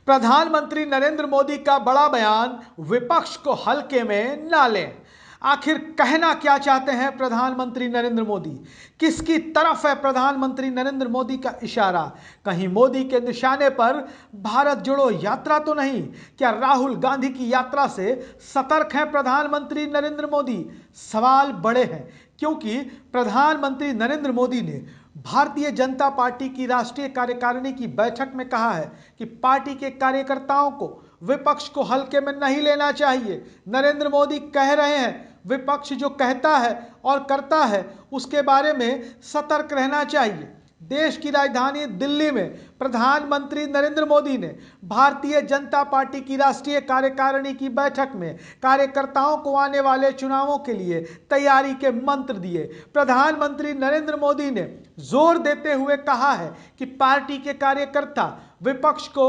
प्रधानमंत्री नरेंद्र मोदी का बड़ा बयान, विपक्ष को हल्के में ना लें। आखिर कहना क्या चाहते हैं प्रधानमंत्री नरेंद्र मोदी? किसकी तरफ है प्रधानमंत्री नरेंद्र मोदी का इशारा? कहीं मोदी के निशाने पर भारत जोड़ो यात्रा तो नहीं? क्या राहुल गांधी की यात्रा से सतर्क हैं प्रधानमंत्री नरेंद्र मोदी? सवाल बड़े हैं, क्योंकि प्रधानमंत्री नरेंद्र मोदी ने भारतीय जनता पार्टी की राष्ट्रीय कार्यकारिणी की बैठक में कहा है कि पार्टी के कार्यकर्ताओं को विपक्ष को हल्के में नहीं लेना चाहिए। नरेंद्र मोदी कह रहे हैं विपक्ष जो कहता है और करता है उसके बारे में सतर्क रहना चाहिए। देश की राजधानी दिल्ली में प्रधानमंत्री नरेंद्र मोदी ने भारतीय जनता पार्टी की राष्ट्रीय कार्यकारिणी की बैठक में कार्यकर्ताओं को आने वाले चुनावों के लिए तैयारी के मंत्र दिए। प्रधानमंत्री नरेंद्र मोदी ने जोर देते हुए कहा है कि पार्टी के कार्यकर्ता विपक्ष को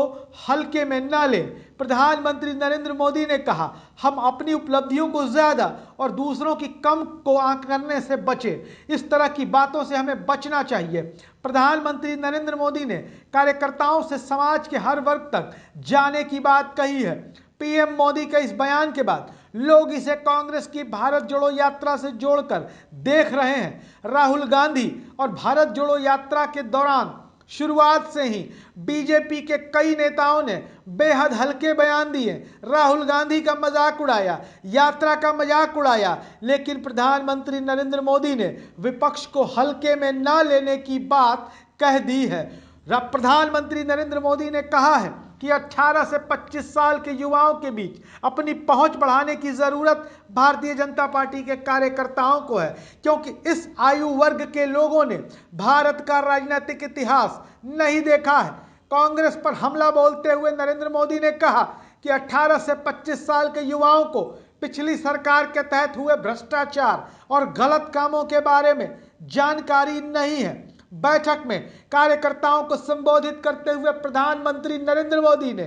हल्के में न लें। प्रधानमंत्री नरेंद्र मोदी ने कहा, हम अपनी उपलब्धियों को ज्यादा और दूसरों की कम को आंक करने से बचें। इस तरह की बातों से हमें बचना चाहिए। प्रधानमंत्री नरेंद्र मोदी ने कार्यकर्ताओं से समाज के हर वर्ग तक जाने की बात कही है। पीएम मोदी के इस बयान के बाद लोग इसे कांग्रेस की भारत जोड़ो यात्रा से जोड़कर देख रहे हैं। राहुल गांधी और भारत जोड़ो यात्रा के दौरान शुरुआत से ही बीजेपी के कई नेताओं ने बेहद हल्के बयान दिए, राहुल गांधी का मजाक उड़ाया, यात्रा का मजाक उड़ाया, लेकिन प्रधानमंत्री नरेंद्र मोदी ने विपक्ष को हल्के में ना लेने की बात कह दी है। प्रधानमंत्री नरेंद्र मोदी ने कहा है कि 18 से 25 साल के युवाओं के बीच अपनी पहुंच बढ़ाने की जरूरत भारतीय जनता पार्टी के कार्यकर्ताओं को है, क्योंकि इस आयु वर्ग के लोगों ने भारत का राजनीतिक इतिहास नहीं देखा है। कांग्रेस पर हमला बोलते हुए नरेंद्र मोदी ने कहा कि 18 से 25 साल के युवाओं को पिछली सरकार के तहत हुए भ्रष्टाचार और गलत कामों के बारे में जानकारी नहीं है। बैठक में कार्यकर्ताओं को संबोधित करते हुए प्रधानमंत्री नरेंद्र मोदी ने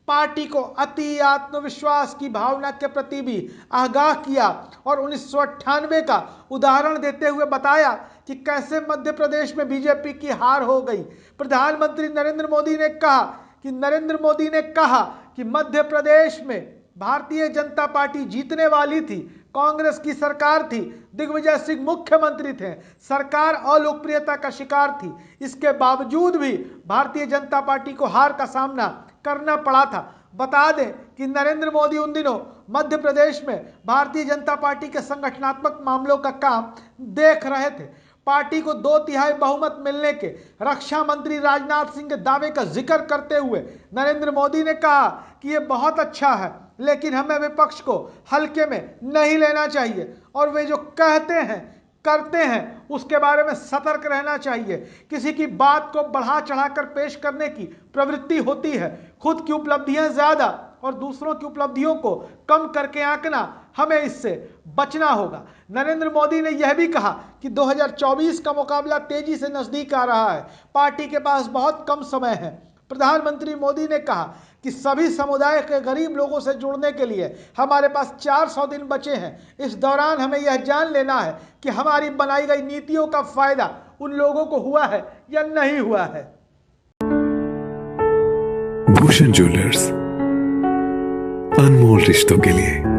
पार्टी को अति आत्मविश्वास की भावना के प्रति भी आगाह किया और 1998 का उदाहरण देते हुए बताया कि कैसे मध्य प्रदेश में बीजेपी की हार हो गई। प्रधानमंत्री नरेंद्र मोदी ने कहा कि मध्य प्रदेश में भारतीय जनता पार्टी जीतने वाली थी, कांग्रेस की सरकार थी, दिग्विजय सिंह मुख्यमंत्री थे, सरकार अलोकप्रियता का शिकार थी। इसके बावजूद भी भारतीय जनता पार्टी को हार का सामना करना पड़ा था। बता दें कि नरेंद्र मोदी उन दिनों मध्य प्रदेश में भारतीय जनता पार्टी के संगठनात्मक मामलों का काम देख रहे थे। पार्टी को 2/3 बहुमत मिलने के रक्षा मंत्री राजनाथ सिंह के दावे का जिक्र करते हुए नरेंद्र मोदी ने कहा कि यह बहुत अच्छा है, लेकिन हमें विपक्ष को हल्के में नहीं लेना चाहिए और वे जो कहते हैं करते हैं उसके बारे में सतर्क रहना चाहिए। किसी की बात को बढ़ा चढ़ाकर पेश करने की प्रवृत्ति होती है। खुद की उपलब्धियां ज्यादा और दूसरों की उपलब्धियों को कम करके आंकना, हमें इससे बचना होगा। नरेंद्र मोदी ने यह भी कहा कि 2024 का मुकाबला तेजी से नजदीक आ रहा है, पार्टी के पास बहुत कम समय है। प्रधानमंत्री मोदी ने कहा कि सभी समुदाय के गरीब लोगों से जुड़ने के लिए हमारे पास 400 दिन बचे हैं। इस दौरान हमें यह जान लेना है कि हमारी बनाई गई नीतियों का फायदा उन लोगों को हुआ है या नहीं हुआ है। भूषण ज्वेलर्स, अनमोल रिश्तों के लिए।